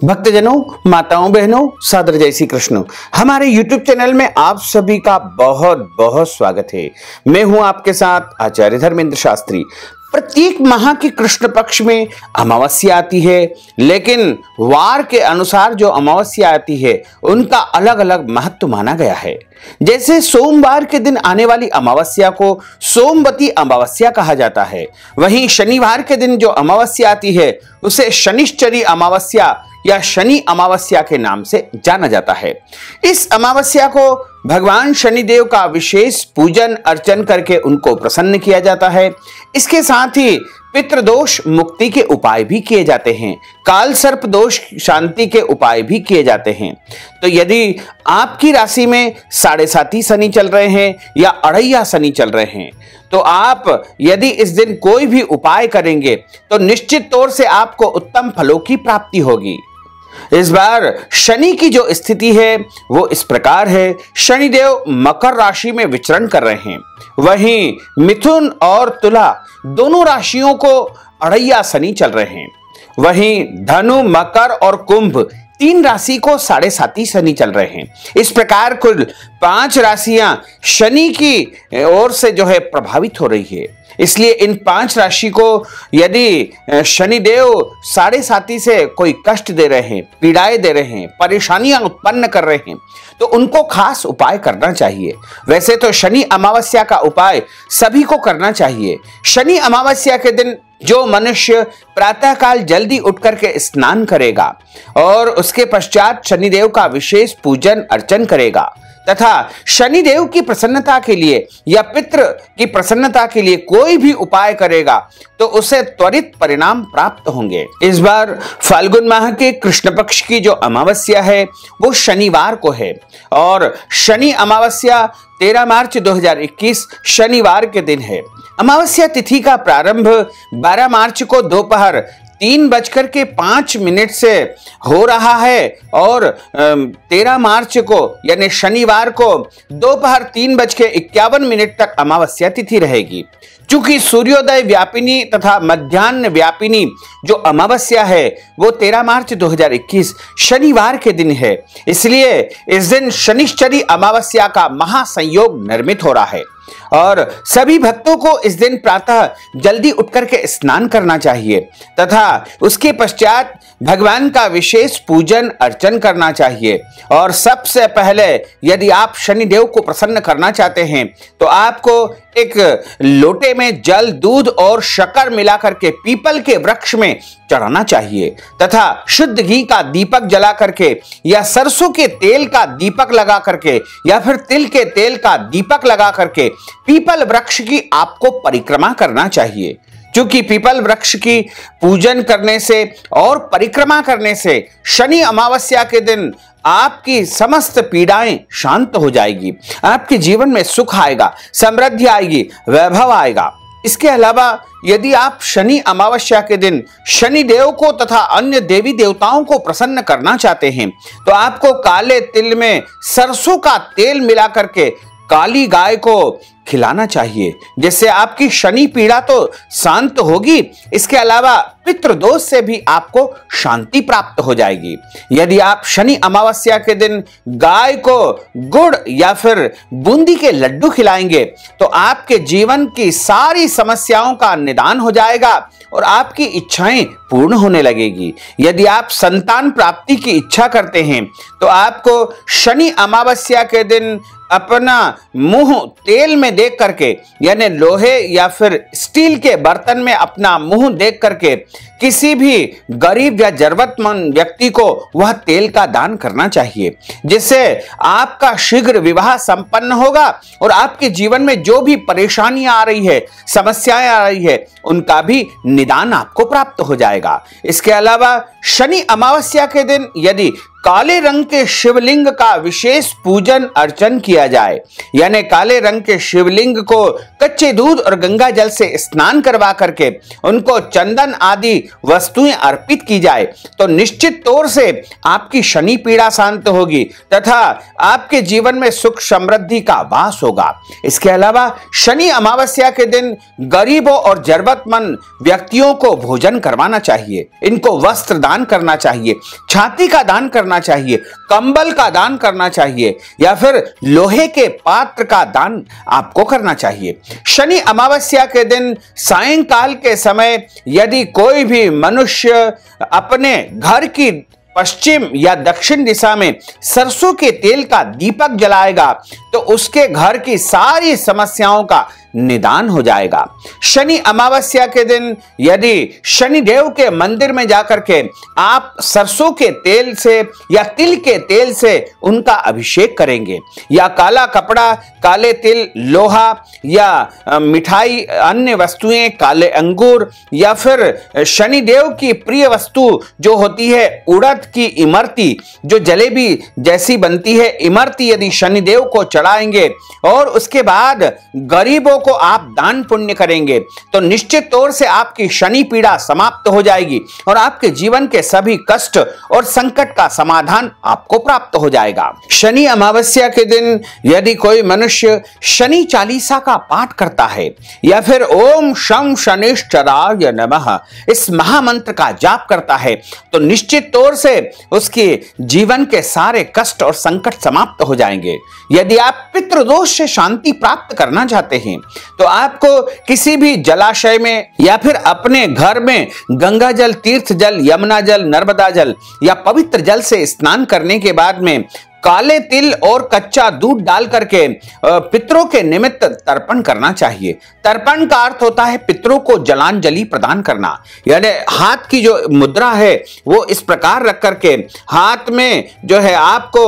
भक्तजनों, माताओं, बहनों, सादर जय श्री कृष्ण। हमारे YouTube चैनल में आप सभी का बहुत बहुत स्वागत है। मैं हूं आपके साथ आचार्य धर्मेंद्र शास्त्री। प्रत्येक माह के कृष्ण पक्ष में अमावस्या आती है, लेकिन वार के अनुसार जो अमावस्या आती है उनका अलग अलग महत्व माना गया है। जैसे सोमवार के दिन आने वाली अमावस्या को सोमवती अमावस्या कहा जाता है, वहीं शनिवार के दिन जो अमावस्या आती है उसे शनिश्चरी अमावस्या या शनि अमावस्या के नाम से जाना जाता है। इस अमावस्या को भगवान शनिदेव का विशेष पूजन अर्चन करके उनको प्रसन्न किया जाता है। इसके साथ ही पितृदोष मुक्ति के उपाय भी किए जाते हैं, काल सर्प दोष शांति के उपाय भी किए जाते हैं। तो यदि आपकी राशि में 7.5 शनि चल रहे हैं या अढ़ैया शनि चल रहे हैं, तो आप यदि इस दिन कोई भी उपाय करेंगे तो निश्चित तौर से आपको उत्तम फलों की प्राप्ति होगी। इस बार शनि की जो स्थिति है वो इस प्रकार है। शनिदेव मकर राशि में विचरण कर रहे हैं, वहीं मिथुन और तुला दोनों राशियों को अढ़ैया शनि चल रहे हैं। वहीं धनु, मकर और कुंभ 3 राशि को 7.5 शनि चल रहे हैं। इस प्रकार कुल 5 राशियां शनि की ओर से जो है प्रभावित हो रही है। इसलिए इन 5 राशि को यदि शनिदेव 7.5 से कोई कष्ट दे रहे हैं, पीड़ाएं दे रहे हैं, परेशानियां उत्पन्न कर रहे हैं, तो उनको खास उपाय करना चाहिए। वैसे तो शनि अमावस्या का उपाय सभी को करना चाहिए। शनि अमावस्या के दिन जो मनुष्य प्रातःकाल जल्दी उठ करके स्नान करेगा और उसके पश्चात शनिदेव का विशेष पूजन अर्चन करेगा तथा शनिदेव की प्रसन्नता के लिए या पितृ की प्रसन्नता के लिए कोई भी उपाय करेगा तो उसे त्वरित परिणाम प्राप्त होंगे। इस बार फाल्गुन माह के कृष्ण पक्ष की जो अमावस्या है वो शनिवार को है और शनि अमावस्या 13 मार्च 2021 शनिवार के दिन है। अमावस्या तिथि का प्रारंभ 12 मार्च को दोपहर 3:05 से हो रहा है और 13 मार्च को यानी शनिवार को दोपहर 3:51 तक अमावस्या तिथि रहेगी। चूंकि सूर्योदय व्यापिनी तथा मध्याह्न व्यापिनी जो अमावस्या है वो 13 मार्च 2021 शनिवार के दिन है, इसलिए इस दिन शनिश्चरी अमावस्या का महासंयोग निर्मित हो रहा है और सभी भक्तों को इस दिन प्रातः जल्दी उठ करके स्नान करना चाहिए तथा उसके पश्चात भगवान का विशेष पूजन अर्चन करना चाहिए। और सबसे पहले यदि आप शनिदेव को प्रसन्न करना चाहते हैं तो आपको एक लोटे में जल, दूध और शक्कर मिलाकर के पीपल के वृक्ष में चढ़ाना चाहिए तथा शुद्ध घी का दीपक जला करके या सरसों के तेल का दीपक लगा करके या फिर तिल के तेल का दीपक लगा करके पीपल वृक्ष की आपको परिक्रमा करना चाहिए। क्योंकि पीपल वृक्ष की पूजन करने से और परिक्रमा करने से शनि अमावस्या के दिन आपकी समस्त पीड़ाएं शांत हो जाएगी, आपके जीवन में सुख आएगा, समृद्धि आएगी, वैभव आएगा। इसके अलावा यदि आप शनि अमावस्या के दिन शनि देव को तथा अन्य देवी देवताओं को प्रसन्न करना चाहते हैं तो आपको काले तिल में सरसों का तेल मिला करके काली गाय को खिलाना चाहिए, जिससे आपकी शनि पीड़ा तो शांत होगी, इसके अलावा पितृदोष से भी आपको शांति प्राप्त हो जाएगी। यदि आप शनि अमावस्या के दिन गाय को गुड़ या फिर बूंदी के लड्डू खिलाएंगे तो आपके जीवन की सारी समस्याओं का निदान हो जाएगा और आपकी इच्छाएं पूर्ण होने लगेगी। यदि आप संतान प्राप्ति की इच्छा करते हैं तो आपको शनि अमावस्या के दिन अपना मुंह तेल में देख करके यानी लोहे या फिर स्टील के बर्तन में अपना मुंह देख करके किसी भी गरीब या जरूरतमंद व्यक्ति को वह तेल का दान करना चाहिए, जिससे आपका शीघ्र विवाह संपन्न होगा और आपके जीवन में जो भी परेशानियां आ रही है, समस्याएं आ रही है, उनका भी निदान आपको प्राप्त हो जाएगा। इसके अलावा शनि अमावस्या के दिन यदि काले रंग के शिवलिंग का विशेष पूजन अर्चन किया जाए, यानी काले रंग के शिवलिंग को कच्चे दूध और गंगा जल से स्नान करवा करके उनको चंदन आदि वस्तुएं अर्पित की जाए, तो निश्चित तौर से आपकी शनि पीड़ा शांत होगी तथा आपके जीवन में सुख समृद्धि का वास होगा। इसके अलावा शनि अमावस्या के दिन गरीबों और जरूरतमंद व्यक्तियों को भोजन करवाना चाहिए, इनको वस्त्र दान करना चाहिए, छाती का दान करना चाहिए, कंबल का दान करना चाहिए या फिर लोहे के पात्र का दान आपको करना चाहिए। शनि अमावस्या के दिन सायंकाल के समय यदि कोई भी मनुष्य अपने घर की पश्चिम या दक्षिण दिशा में सरसों के तेल का दीपक जलाएगा तो उसके घर की सारी समस्याओं का निदान हो जाएगा। शनि अमावस्या के दिन यदि शनि देव के मंदिर में जाकर के आप सरसों के तेल से या तिल के तेल से उनका अभिषेक करेंगे या काला कपड़ा, काले तिल, लोहा या मिठाई, अन्य वस्तुएं, काले अंगूर या फिर शनि देव की प्रिय वस्तु जो होती है उड़द की इमरती, जो जलेबी जैसी बनती है, इमरती यदि शनि देव को चढ़ाएंगे और उसके बाद गरीबों को आप दान पुण्य करेंगे तो निश्चित तौर से आपकी शनि पीड़ा समाप्त हो जाएगी और आपके जीवन के सभी कष्ट और संकट का समाधान आपको प्राप्त हो जाएगा। शनि अमावस्या के दिन यदि कोई मनुष्य शनि चालीसा का पाठ करता है या फिर ओम शं शनिश्चराय नमः इस महामंत्र का जाप करता है तो निश्चित तौर से उसके जीवन के सारे कष्ट और संकट समाप्त हो जाएंगे। यदि आप पितृदोष से शांति प्राप्त करना चाहते हैं तो आपको किसी भी जलाशय में या फिर अपने घर में गंगा जल, तीर्थ जल, यमुना जल, नर्मदा जल या पवित्र जल से स्नान करने के बाद में काले तिल और कच्चा दूध डाल करके पितरों के निमित्त तर्पण करना चाहिए। तर्पण का अर्थ होता है पितरों को जलांजलि प्रदान करना, यानी हाथ की जो मुद्रा है वो इस प्रकार रख करके हाथ में जो है आपको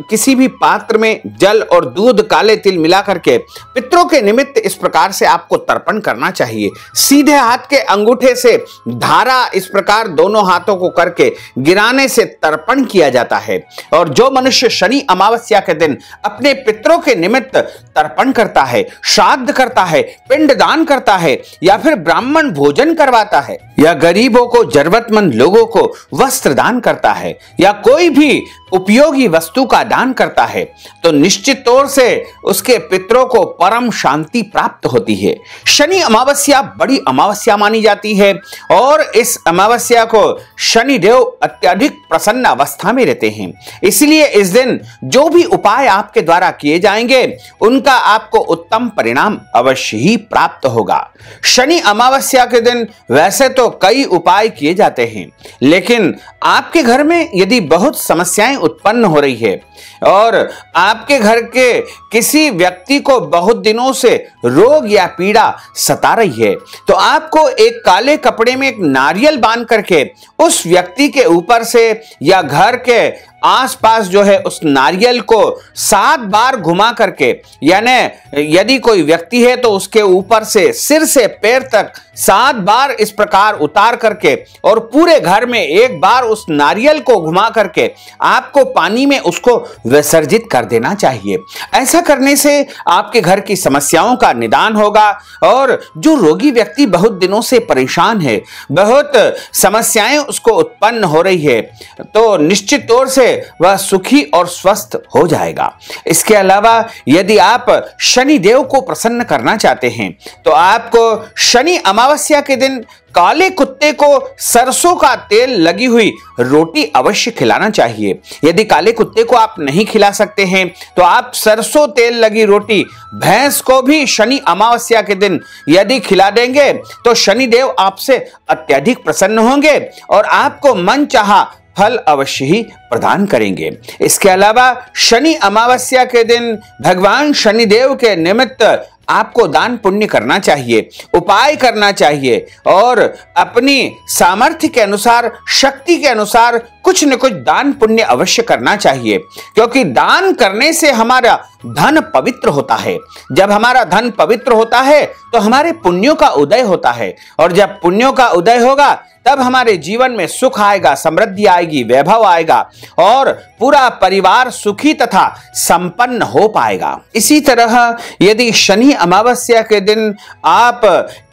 किसी भी पात्र में जल और दूध, काले तिल मिला करके पितरों के निमित्त इस प्रकार से आपको तर्पण करना चाहिए। सीधे हाथ के अंगूठे से धारा इस प्रकार दोनों हाथों को करके गिराने से तर्पण किया जाता है। और जो मनुष्य शनि अमावस्या के दिन अपने पितरों के निमित्त तर्पण करता है, श्राद्ध करता है, पिंडदान करता है या फिर ब्राह्मण भोजन करवाता है या गरीबों को, जरूरतमंद लोगों को वस्त्र दान करता है या कोई भी उपयोगी वस्तु का दान करता है तो निश्चित तौर से उसके पितरों को परम शांति प्राप्त होती है। शनि अमावस्या बड़ी अमावस्या मानी जाती है और इस अमावस्या को शनि देव अत्यधिक प्रसन्न अवस्था में रहते हैं, इसलिए इस दिन जो भी उपाय आपके द्वारा किए जाएंगे उनका आपको उत्तम परिणाम अवश्य ही प्राप्त होगा। शनि अमावस्या के दिन वैसे तो कई उपाय किए जाते हैं, लेकिन आपके घर में यदि बहुत समस्याएं उत्पन्न हो रही है और आपके घर के किसी व्यक्ति को बहुत दिनों से रोग या पीड़ा सता रही है तो आपको एक काले कपड़े में एक नारियल बांध करके उस व्यक्ति के ऊपर से या घर के आसपास जो है उस नारियल को 7 बार घुमा करके, यानी यदि कोई व्यक्ति है तो उसके ऊपर से सिर से पैर तक 7 बार इस प्रकार उतार करके और पूरे घर में एक बार उस नारियल को घुमा करके आपको पानी में उसको विसर्जित कर देना चाहिए। ऐसा करने से आपके घर की समस्याओं का निदान होगा और जो रोगी व्यक्ति बहुत दिनों से परेशान है, बहुत समस्याएं उसको उत्पन्न हो रही है तो निश्चित तौर से वह सुखी और स्वस्थ हो जाएगा। इसके अलावा यदि आप शनि देव को प्रसन्न करना चाहते हैं तो आपको शनि अमावस्या के दिन काले कुत्ते को सरसों का तेल लगी हुई रोटी अवश्य खिलाना चाहिए। यदि काले कुत्ते को आप नहीं खिला सकते हैं तो आप सरसों तेल लगी रोटी भैंस को भी शनि अमावस्या के दिन यदि खिला देंगे तो शनि देव आपसे अत्यधिक प्रसन्न होंगे और आपको मन चाहा फल अवश्य ही प्रदान करेंगे। इसके अलावा शनि अमावस्या के दिन भगवान शनिदेव के निमित्त आपको दान पुण्य करना चाहिए, उपाय करना चाहिए और अपनी सामर्थ्य के अनुसार, शक्ति के अनुसार कुछ न कुछ दान पुण्य अवश्य करना चाहिए, क्योंकि दान करने से हमारा धन पवित्र होता है। जब हमारा धन पवित्र होता है तो हमारे पुण्यों का उदय होता है और जब पुण्यों का उदय होगा तब हमारे जीवन में सुख आएगा, समृद्धि आएगी, वैभव आएगा और पूरा परिवार सुखी तथा संपन्न हो पाएगा। इसी तरह यदि शनि अमावस्या के दिन आप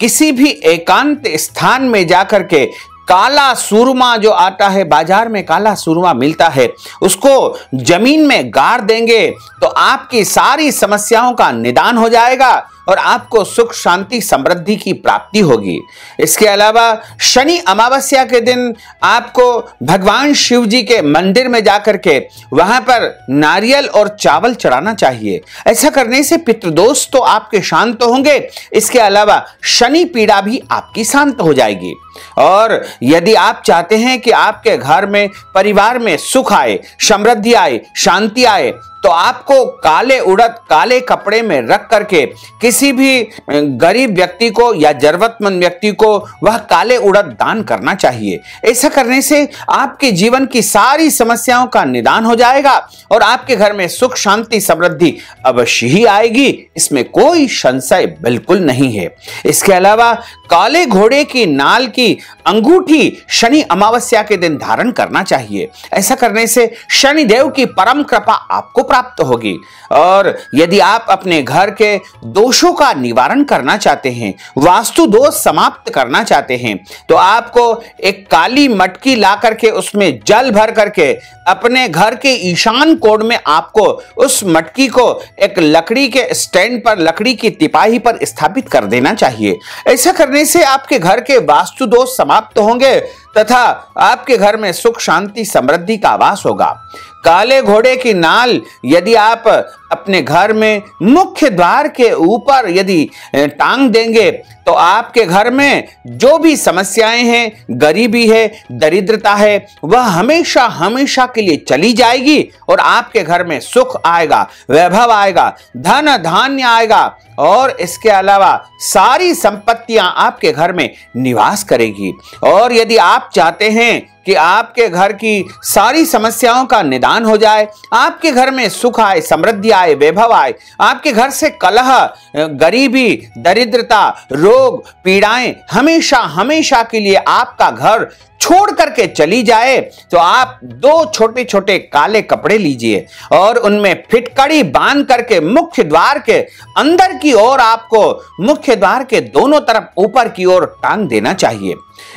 किसी भी एकांत स्थान में जाकर के काला सूरमा जो आता है, बाजार में काला सूरमा मिलता है, उसको जमीन में गाड़ देंगे तो आपकी सारी समस्याओं का निदान हो जाएगा और आपको सुख शांति समृद्धि की प्राप्ति होगी। इसके अलावा शनि अमावस्या के दिन आपको भगवान शिव जी के मंदिर में जाकर के वहां पर नारियल और चावल चढ़ाना चाहिए। ऐसा करने से पितृदोष तो आपके शांत होंगे, इसके अलावा शनि पीड़ा भी आपकी शांत हो जाएगी। और यदि आप चाहते हैं कि आपके घर में परिवार में सुख आए, समृद्धि आए, शांति आए, तो आपको काले उड़द काले कपड़े में रख करके किसी भी गरीब व्यक्ति को या जरूरतमंद व्यक्ति को वह काले उड़द दान करना चाहिए। ऐसा करने से आपके जीवन की सारी समस्याओं का निदान हो जाएगा और आपके घर में सुख शांति समृद्धि अवश्य ही आएगी, इसमें कोई संशय बिल्कुल नहीं है। इसके अलावा काले घोड़े की नाल की अंगूठी शनि अमावस्या के दिन धारण करना चाहिए। ऐसा करने से शनिदेव की परम कृपा आपको प्राप्त होगी। और यदि आप अपने घर के दोषों का निवारण करना चाहते हैं, वास्तु दोष समाप्त करना चाहते हैं, तो आपको एक काली मटकी ला करके उसमें जल भर करके अपने घर के ईशान कोण में आपको उस मटकी को एक लकड़ी के स्टैंड पर, लकड़ी की तिपाही पर स्थापित कर देना चाहिए। ऐसा करने से आपके घर के वास्तु दोष समाप्त होंगे तथा आपके घर में सुख शांति समृद्धि का वास होगा। काले घोड़े की नाल यदि आप अपने घर में मुख्य द्वार के ऊपर यदि टांग देंगे तो आपके घर में जो भी समस्याएं हैं, गरीबी है, दरिद्रता है, वह हमेशा हमेशा के लिए चली जाएगी और आपके घर में सुख आएगा, वैभव आएगा, धन धान्य आएगा और इसके अलावा सारी संपत्तियां आपके घर में निवास करेगी। और यदि आप चाहते हैं कि आपके घर की सारी समस्याओं का निदान हो जाए, आपके घर में सुख आए, समृद्धि आए, वैभव आए, आपके घर से कलह, गरीबी, दरिद्रता, रोग, पीड़ाएं हमेशा हमेशा के लिए आपका घर छोड़ करके चली जाए, तो आप दो छोटे छोटे काले कपड़े लीजिए और उनमें फिटकड़ी बांध करके मुख्य द्वार के अंदर की ओर आपको मुख्य द्वार के दोनों तरफ ऊपर की ओर टांग देना चाहिए।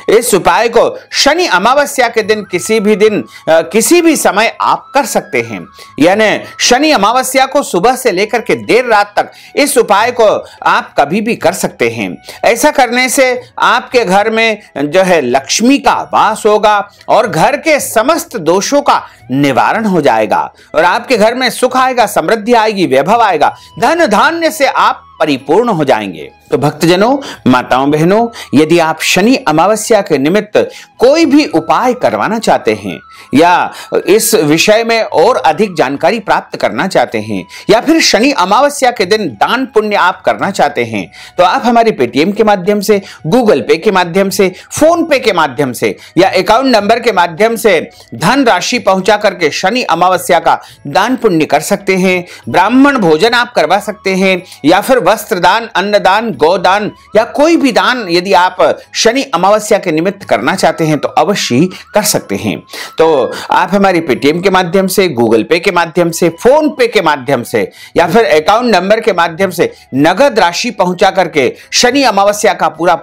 इस उपाय को शनि अमावस्या के दिन किसी भी समय आप कर सकते हैं, यानी शनि अमावस्या को सुबह से लेकर के देर रात तक इस उपाय को आप कभी भी कर सकते हैं। ऐसा करने से आपके घर में जो है लक्ष्मी का वास होगा और घर के समस्त दोषों का निवारण हो जाएगा और आपके घर में सुख आएगा, समृद्धि आएगी, वैभव आएगा, धन धान्य से आप परिपूर्ण हो जाएंगे। तो भक्तजनों, माताओं, बहनों, यदि आप शनि अमावस्या के निमित्त कोई भी उपाय करवाना चाहते हैं या इस विषय में और अधिक जानकारी प्राप्त करना चाहते हैं या फिर शनि अमावस्या के दिन दान पुण्य आप करना चाहते हैं, तो आप हमारे पेटीएम के माध्यम से, गूगल पे के माध्यम से, फोन पे के माध्यम से या अकाउंट नंबर के माध्यम से धन राशि पहुंचा करके शनि अमावस्या का दान पुण्य कर सकते हैं। ब्राह्मण भोजन आप करवा सकते हैं या फिर वस्त्र दान, अन्नदान, गोदान या कोई भी दान यदि आप शनि अमावस्या के निमित्त करना चाहते हैं तो अवश्य ही कर सकते हैं। तो आप हमारी पेटीएम के माध्यम से, गूगल पे के माध्यम से, फोन पे के माध्यम से या फिर अकाउंट नंबर के माध्यम से नगद राशि पहुंचा करके शनि अमावस्या का पूरा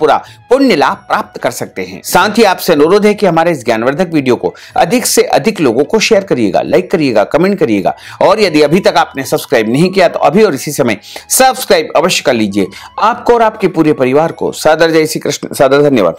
पुण्य लाभ प्राप्त कर सकते हैं। साथ ही आपसे अनुरोध है कि हमारे इस ज्ञानवर्धक वीडियो को अधिक से अधिक लोगों को शेयर करिएगा, लाइक करिएगा, कमेंट करिएगा और यदि अभी तक आपने सब्सक्राइब नहीं किया तो अभी और इसी समय सब्सक्राइब अवश्य कर लीजिए। आपको और आपके पूरे परिवार को सादर जय श्री कृष्ण, सादर धन्यवाद।